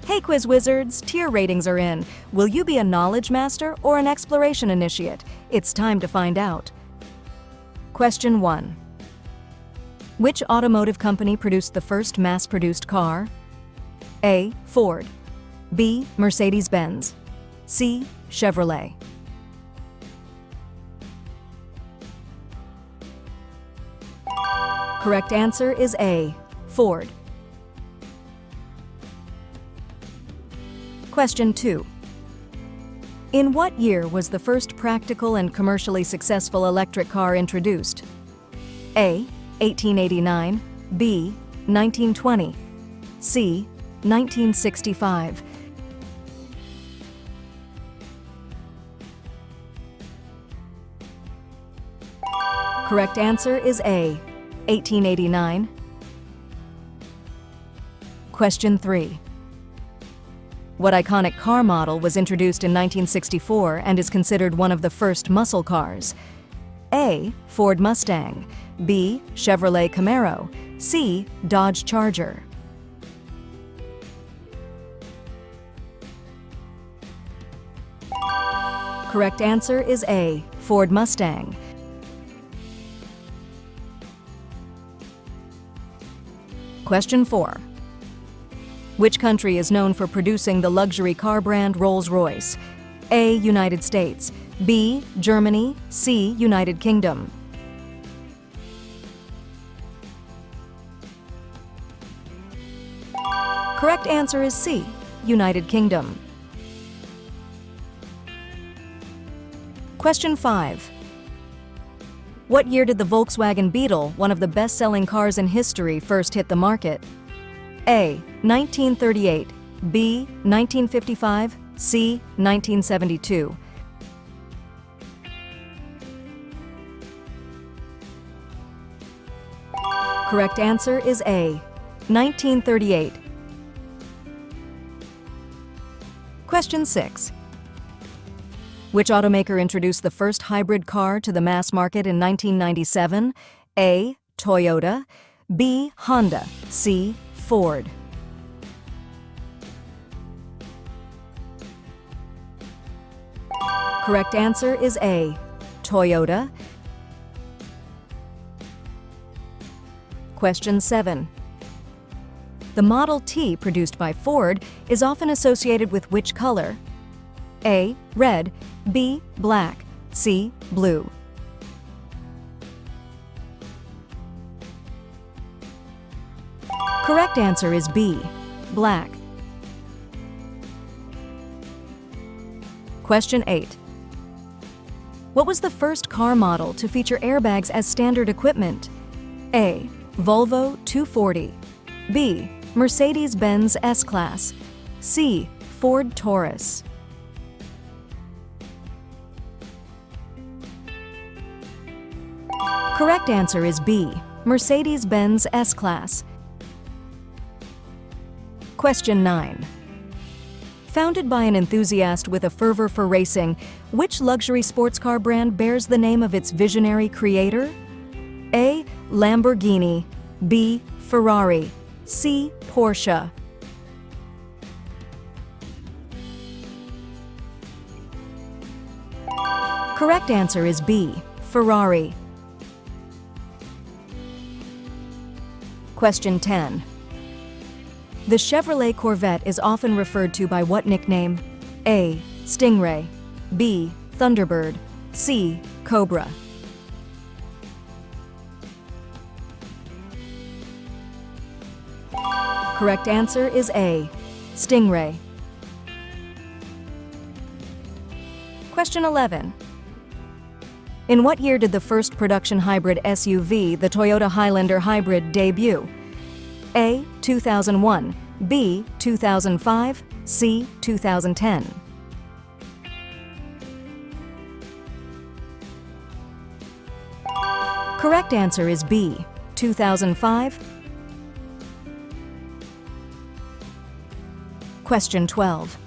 Hey Quiz Wizards, tier ratings are in. Will you be a knowledge master or an exploration initiate? It's time to find out. Question 1. Which automotive company produced the first mass-produced car? A. Ford. B. Mercedes-Benz. C. Chevrolet. Correct answer is A. Ford. Question 2. In what year was the first practical and commercially successful electric car introduced? A. 1889, B. 1920, C. 1965. Correct answer is A. 1889. Question 3. What iconic car model was introduced in 1964 and is considered one of the first muscle cars? A. Ford Mustang, B. Chevrolet Camaro, C. Dodge Charger. Correct answer is A. Ford Mustang. Question 4. Which country is known for producing the luxury car brand Rolls-Royce? A. United States, B. Germany, C. United Kingdom. Correct answer is C. United Kingdom. Question 5. What year did the Volkswagen Beetle, one of the best-selling cars in history, first hit the market? A. 1938, B. 1955, C. 1972. Correct answer is A. 1938. Question 6. Which automaker introduced the first hybrid car to the mass market in 1997? A. Toyota, B. Honda, C. Ford. Correct answer is A. Toyota. Question 7. The Model T produced by Ford is often associated with which color? A. Red, B. Black, C. Blue. Correct answer is B. Black. Question 8. What was the first car model to feature airbags as standard equipment? A. Volvo 240, B. Mercedes-Benz S-Class, C. Ford Taurus. Correct answer is B. Mercedes-Benz S-Class. Question 9. Founded by an enthusiast with a fervor for racing, which luxury sports car brand bears the name of its visionary creator? A. Lamborghini, B. Ferrari, C. Porsche. Correct answer is B. Ferrari. Question 10. The Chevrolet Corvette is often referred to by what nickname? A. Stingray, B. Thunderbird, C. Cobra. Correct answer is A. Stingray. Question 11. In what year did the first production hybrid SUV, the Toyota Highlander Hybrid, debut? A. 2001, B. 2005, C. 2010. Correct answer is B. 2005. Question 12.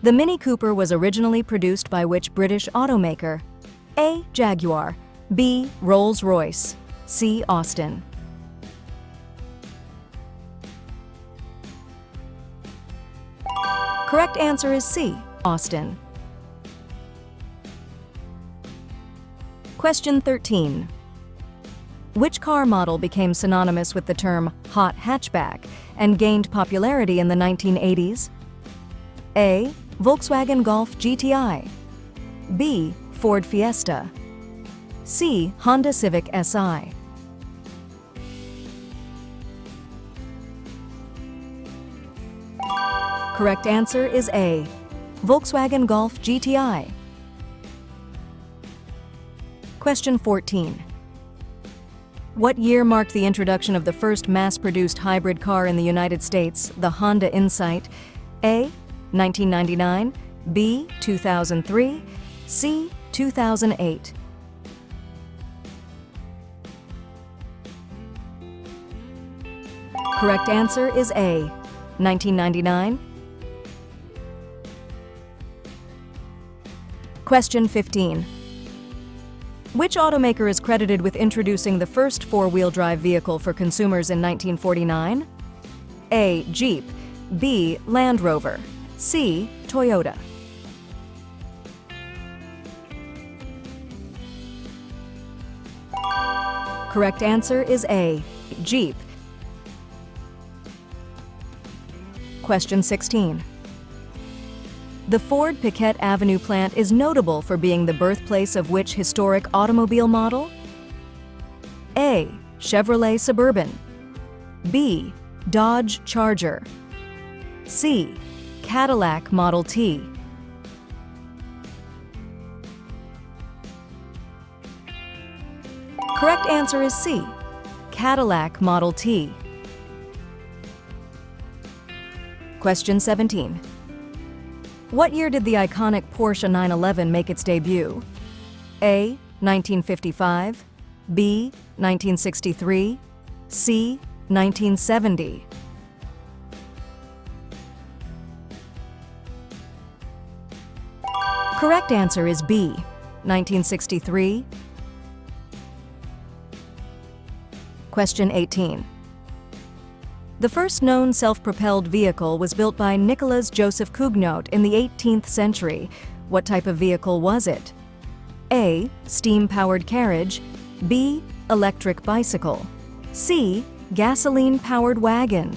The Mini Cooper was originally produced by which British automaker? A. Jaguar, B. Rolls-Royce, C. Austin. Correct answer is C, Austin. Question 13. Which car model became synonymous with the term hot hatchback and gained popularity in the 1980s? A. Volkswagen Golf GTI. B. Ford Fiesta. C. Honda Civic Si. Correct answer is A. Volkswagen Golf GTI. Question 14. What year marked the introduction of the first mass-produced hybrid car in the United States, the Honda Insight? A. 1999, B. 2003, C. 2008. Correct answer is A. 1999. Question 15. Which automaker is credited with introducing the first four-wheel drive vehicle for consumers in 1949? A. Jeep, B. Land Rover, C. Toyota. Correct answer is A. Jeep. Question 16. The Ford Piquette Avenue plant is notable for being the birthplace of which historic automobile model? A. Chevrolet Suburban, B. Dodge Charger, C. Cadillac Model T. Correct answer is C. Cadillac Model T. Question 17. What year did the iconic Porsche 911 make its debut? A. 1955, B. 1963, C. 1970. Correct answer is B. 1963. Question 18. The first known self-propelled vehicle was built by Nicolas Joseph Cugnot in the 18th century. What type of vehicle was it? A. Steam-powered carriage, B. Electric bicycle, C. Gasoline-powered wagon.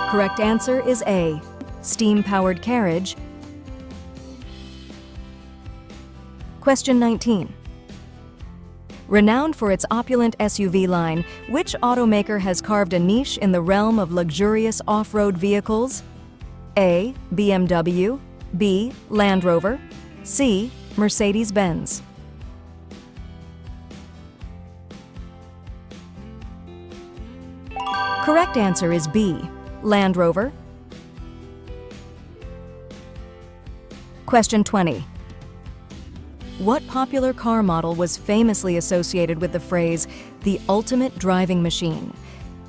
Correct answer is A. Steam-powered carriage. Question 19. Renowned for its opulent SUV line, which automaker has carved a niche in the realm of luxurious off-road vehicles? A. BMW, B. Land Rover, C. Mercedes-Benz. Correct answer is B. Land Rover. Question 20. What popular car model was famously associated with the phrase, the ultimate driving machine?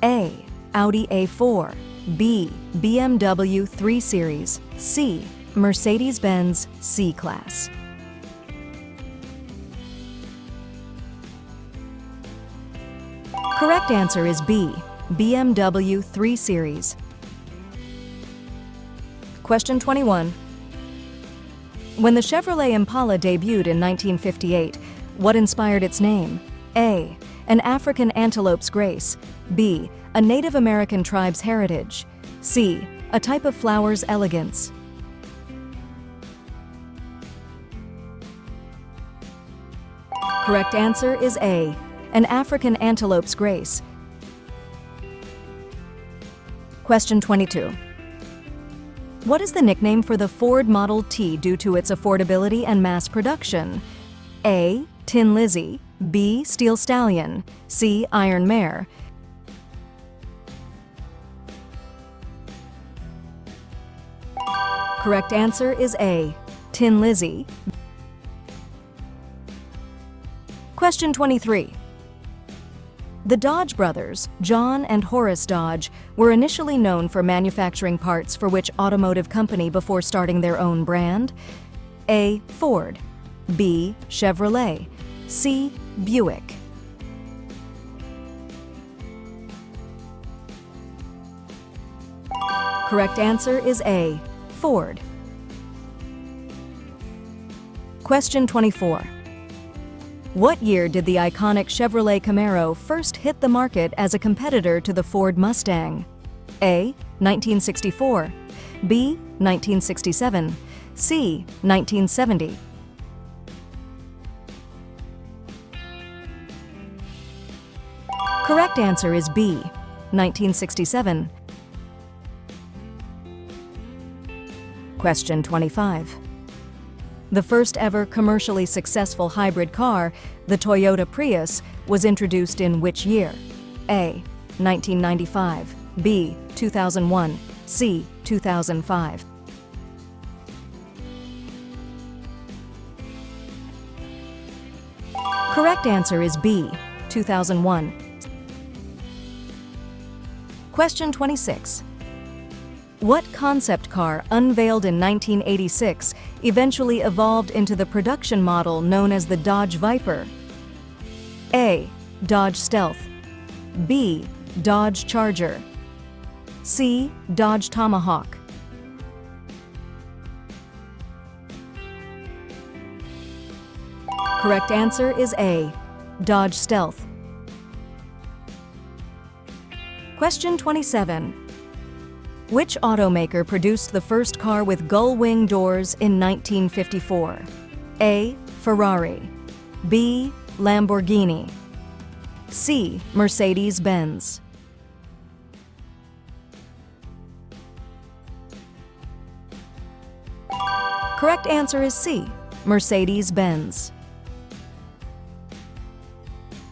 A. Audi A4, B. BMW 3 Series, C. Mercedes-Benz C-Class. Correct answer is B. BMW 3 Series. Question 21. When the Chevrolet Impala debuted in 1958, what inspired its name? A. An African antelope's grace, B. A Native American tribe's heritage, C. A type of flower's elegance. Correct answer is A. An African antelope's grace. Question 22. What is the nickname for the Ford Model T due to its affordability and mass production? A. Tin Lizzie, B. Steel Stallion, C. Iron Mare. Correct answer is A. Tin Lizzie. Question 23. The Dodge brothers, John and Horace Dodge, were initially known for manufacturing parts for which automotive company before starting their own brand? A. Ford, B. Chevrolet, C. Buick. Correct answer is A, Ford. Question 24. What year did the iconic Chevrolet Camaro first hit the market as a competitor to the Ford Mustang? A, 1964, B, 1967, C, 1970. Correct answer is B, 1967. Question 25. The first ever commercially successful hybrid car, the Toyota Prius, was introduced in which year? A, 1995, B, 2001, C, 2005. Correct answer is B, 2001. Question 26. What concept car, unveiled in 1986, eventually evolved into the production model known as the Dodge Viper? A, Dodge Stealth, B, Dodge Charger, C, Dodge Tomahawk. Correct answer is A, Dodge Stealth. Question 27. Which automaker produced the first car with gull-wing doors in 1954? A, Ferrari, B, Lamborghini, C, Mercedes-Benz. Correct answer is C, Mercedes-Benz.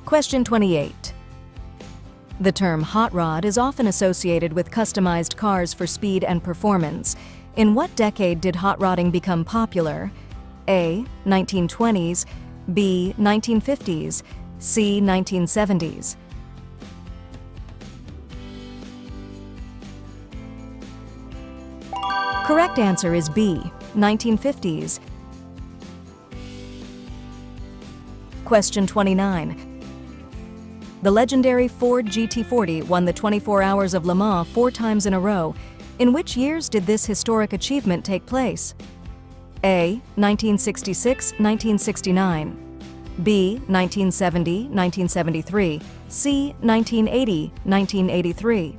Question 28. The term hot rod is often associated with customized cars for speed and performance. In what decade did hot rodding become popular? A, 1920s, B, 1950s, C, 1970s. Correct answer is B, 1950s. Question 29. The legendary Ford GT40 won the 24 Hours of Le Mans 4 times in a row. In which years did this historic achievement take place? A, 1966-1969, B, 1970-1973, C, 1980-1983.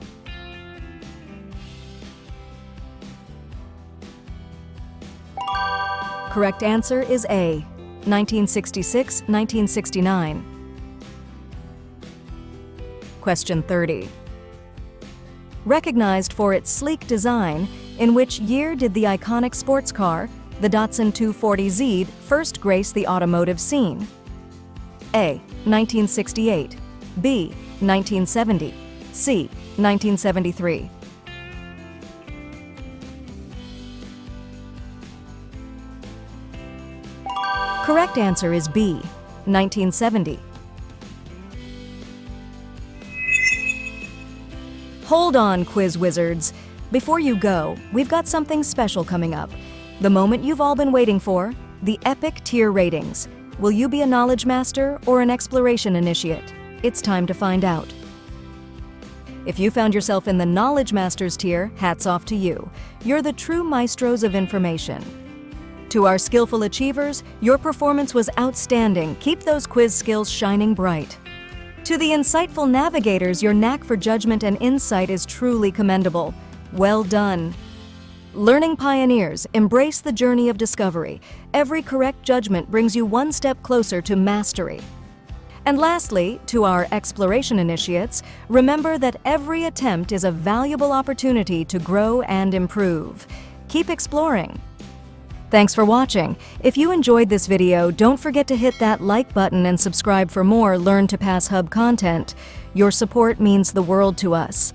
Correct answer is A, 1966-1969. Question 30. Recognized for its sleek design, in which year did the iconic sports car, the Datsun 240Z, first grace the automotive scene? A, 1968, B, 1970, C, 1973. Correct answer is B, 1970. Hold on, quiz wizards. Before you go, we've got something special coming up. The moment you've all been waiting for, the epic tier ratings. Will you be a knowledge master or an exploration initiate? It's time to find out. If you found yourself in the knowledge masters tier, hats off to you. You're the true maestros of information. To our skillful achievers, your performance was outstanding. Keep those quiz skills shining bright. To the insightful navigators, your knack for judgment and insight is truly commendable. Well done. Learning pioneers, embrace the journey of discovery. Every correct judgment brings you one step closer to mastery. And lastly, to our exploration initiates, remember that every attempt is a valuable opportunity to grow and improve. Keep exploring. Thanks for watching. If you enjoyed this video, don't forget to hit that like button and subscribe for more Learn to Pass Hub content. Your support means the world to us.